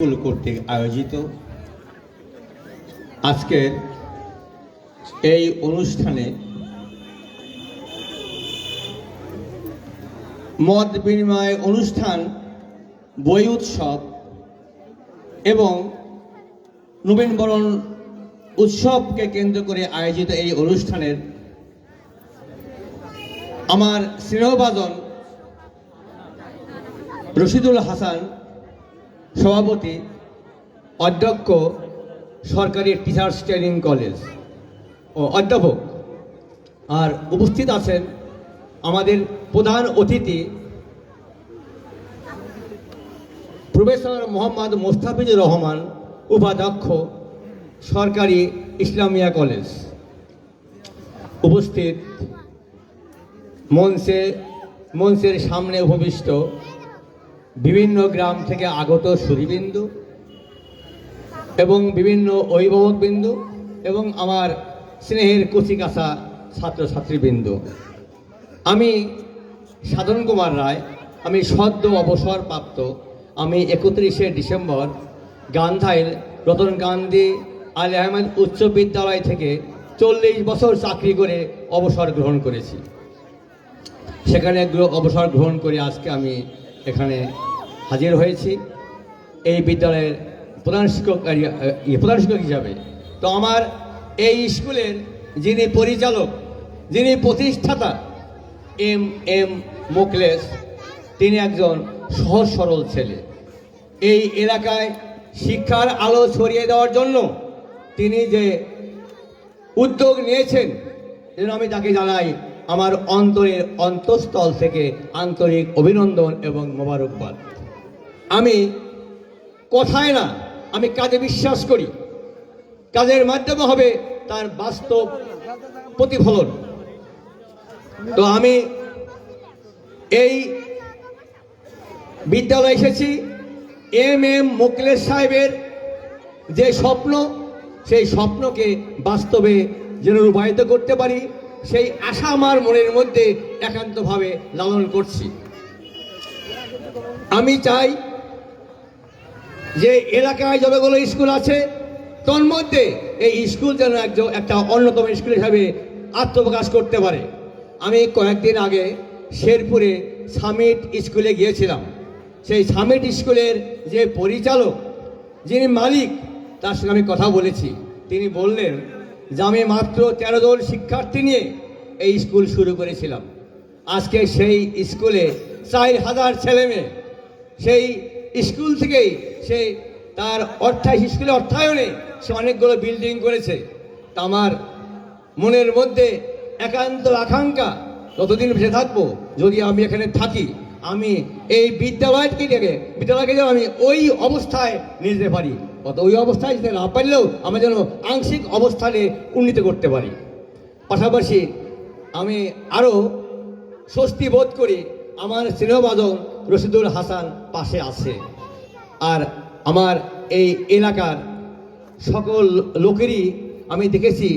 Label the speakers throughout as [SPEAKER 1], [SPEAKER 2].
[SPEAKER 1] School কর্তৃক আয়োজিত আজকের এই অনুষ্ঠানে মত বিনিময় অনুষ্ঠান, বই উৎসব এবং নবীনবরণ উৎসবকে কেন্দ্র করে আয়োজিত এই অনুষ্ঠানের আমার স্নেহভাজন রশিদুল হাসান সভাপতি, অধ্যক্ষ, সরকারি টিচার্স ট্রেনিং কলেজ ও অধ্যাপক। আর উপস্থিত আছেন আমাদের প্রধান অতিথি প্রফেসর মোহাম্মদ মোস্তাফিজুর রহমান, উপাধ্যক্ষ, সরকারি ইসলামিয়া কলেজ। উপস্থিত মঞ্চের সামনে উপবিষ্ট বিভিন্ন গ্রাম থেকে আগত সুধীবৃন্দু এবং বিভিন্ন অভিভাবকবৃন্দ এবং আমার স্নেহের কচিকাঁচা ছাত্রছাত্রীবৃন্দ। আমি সাধন কুমার রায়, আমি সদ্য অবসরপ্রাপ্ত। আমি 31শে ডিসেম্বর গান্ধাইল রতন গান্ধী আলী আহমেদ উচ্চ বিদ্যালয় থেকে 40 বছর চাকরি করে অবসর গ্রহণ করেছি। সেখানে অবসর গ্রহণ করে আজকে আমি এখানে হাজির হয়েছি এই বিদ্যালয়ের প্রধান শিক্ষক হিসাবে। তো আমার এই স্কুলের যিনি পরিচালক, যিনি প্রতিষ্ঠাতা এম মোকলেস, তিনি একজন সহজ সরল ছেলে। এই এলাকায় শিক্ষার আলো ছড়িয়ে দেওয়ার জন্য তিনি যে উদ্যোগ নিয়েছেন, যেন আমি তাকে জানাই আমার অন্তরের অন্তঃস্থল থেকে আন্তরিক অভিনন্দন এবং মোবারকবাদ। আমি কথায় না, আমি কাজে বিশ্বাস করি। কাজের মাধ্যমে হবে তার বাস্তব প্রতিফলন। তো আমি এই বিদ্যালয়ে এসেছি এম মোকলেস সাহেবের যে স্বপ্ন, সেই স্বপ্নকে বাস্তবে যেন রূপায়িত করতে পারি, সেই আশা আমার মনের মধ্যে একান্তভাবে লালন করছি। আমি চাই যে এলাকায় যতগুলো স্কুল আছে তোর মধ্যে এই স্কুল যেন একটা অন্যতম স্কুল হিসাবে আত্মপ্রকাশ করতে পারে। আমি কয়েকদিন আগে শেরপুরে সামিট স্কুলে গিয়েছিলাম। সেই সামিট স্কুলের যে পরিচালক, যিনি মালিক, তার সঙ্গে আমি কথা বলেছি। তিনি বললেন যে আমি মাত্র 13 জন শিক্ষার্থী নিয়ে এই স্কুল শুরু করেছিলাম। আজকে সেই স্কুলে 4000 ছেলেমেয়ে। সেই স্কুল থেকেই সে তার স্কুলের অর্থায়নে সে অনেকগুলো বিল্ডিং করেছে। তা আমার মনের মধ্যে একান্ত আকাঙ্ক্ষা, যতদিন বেঁচে থাকবো, যদি আমি এখানে থাকি, আমি এই বিদ্যালয়কে যেন আমি ওই অবস্থায় নিয়ে যেতে পারি। ওই অবস্থায় যেতে না পারলেও আমরা যেন আংশিক অবস্থানে উন্নীত করতে পারি। পাশাপাশি আমি আরও স্বস্তি বোধ করি আমার স্নেহভাজন রশিদুল হাসান পাশে আছে। আর আমার এই এলাকার সকল লোকেরই আমি দেখেছি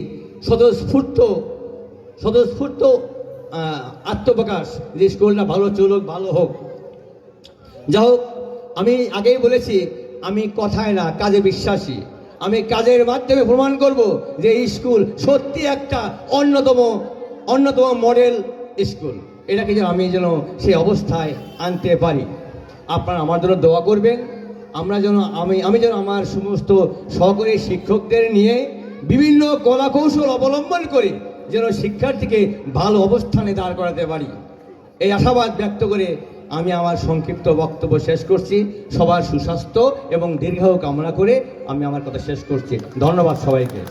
[SPEAKER 1] স্বতঃস্ফূর্ত আত্মপ্রকাশ, যে স্কুলটা ভালো চলুক, ভালো হোক। যা হোক, আমি আগেই বলেছি আমি কথায় না, কাজে বিশ্বাসী। আমি কাজের মাধ্যমে প্রমাণ করব যে এই স্কুল সত্যি একটা অন্যতম মডেল স্কুল। এটাকে যেন আমি সেই অবস্থায় আনতে পারি। আপনারা আমার জন্য দোয়া করবেন। আমি যেন আমার সমস্ত সহকারী শিক্ষকদের নিয়ে বিভিন্ন কলা কৌশল অবলম্বন করে যেন শিক্ষার্থীকে ভালো অবস্থানে দাঁড় করাতে পারি। এই আশাবাদ ব্যক্ত করে আমি আমার সংক্ষিপ্ত বক্তব্য শেষ করছি। সবার সুস্বাস্থ্য এবং দীর্ঘায়ু কামনা করে আমি আমার কথা শেষ করছি। ধন্যবাদ সবাইকে।